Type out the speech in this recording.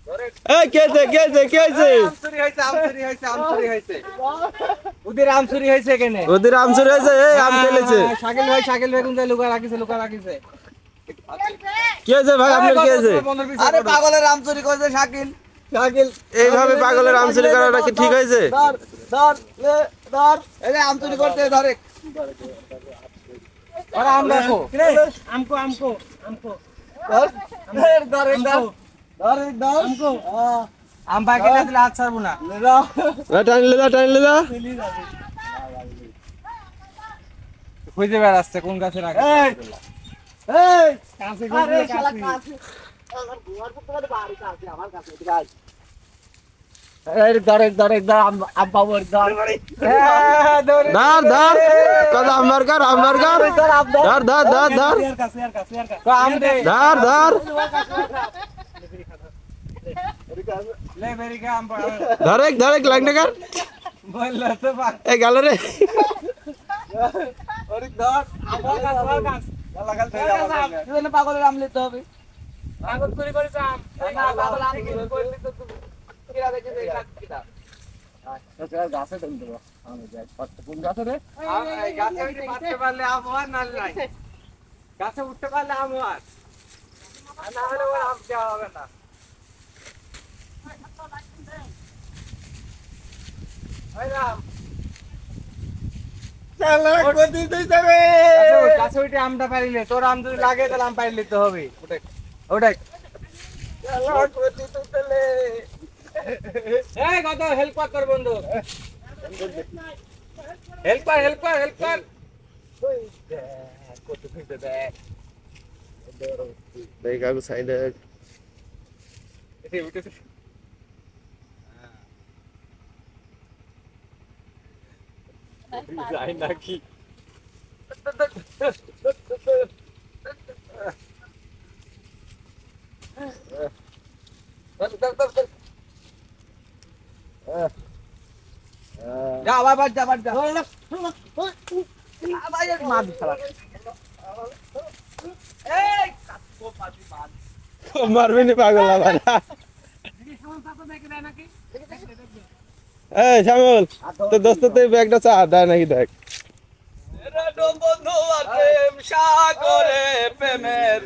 এই কে হইছে আমচুরি হয়েছে ওদের আমচুরি হয়েছে কেনে ওদের আম চুরি হয়েছে এই আম খেলেছে শাকিল ভাই কোন লুকা রাখিছে কি হয়েছে ভাই আপনার কি হয়েছে আরে পাগলের আমচুরি করেছে শাকিল এইভাবে পাগলের আম চুরি করাটা কি ঠিক হয়েছে ধর এই আমচুরি করতে ধরে আরে আম রাখো আমকো ধর আম বাকি না দিলে হাত ছাড়বো না টাইনলে যা খুঁজে বেড়াচ্ছে কোন গাছে রাখে ধরেক লাইন টাকার এই গেল রে পাগলের আম লিখতে হবে গাছে উঠতে পারলে আম আর না হলে ওর আম দেওয়া হবে না গাছে উঠে আমটা পারিলে তোর আম যদি লাগে তাহলে আম পারি নিতে হবে ওটাই কত হেল্প কর বন্ধু হেল্প কর কাকু সাইডে যাই নাকি যা আবার যা মারবি নি পাগল আবার এই শ্যামল তোর দোস্ত তো ব্যাগটা চা দেয় নাকি দেখ বন্ধু আর প্রেম সাগরে প্রেমের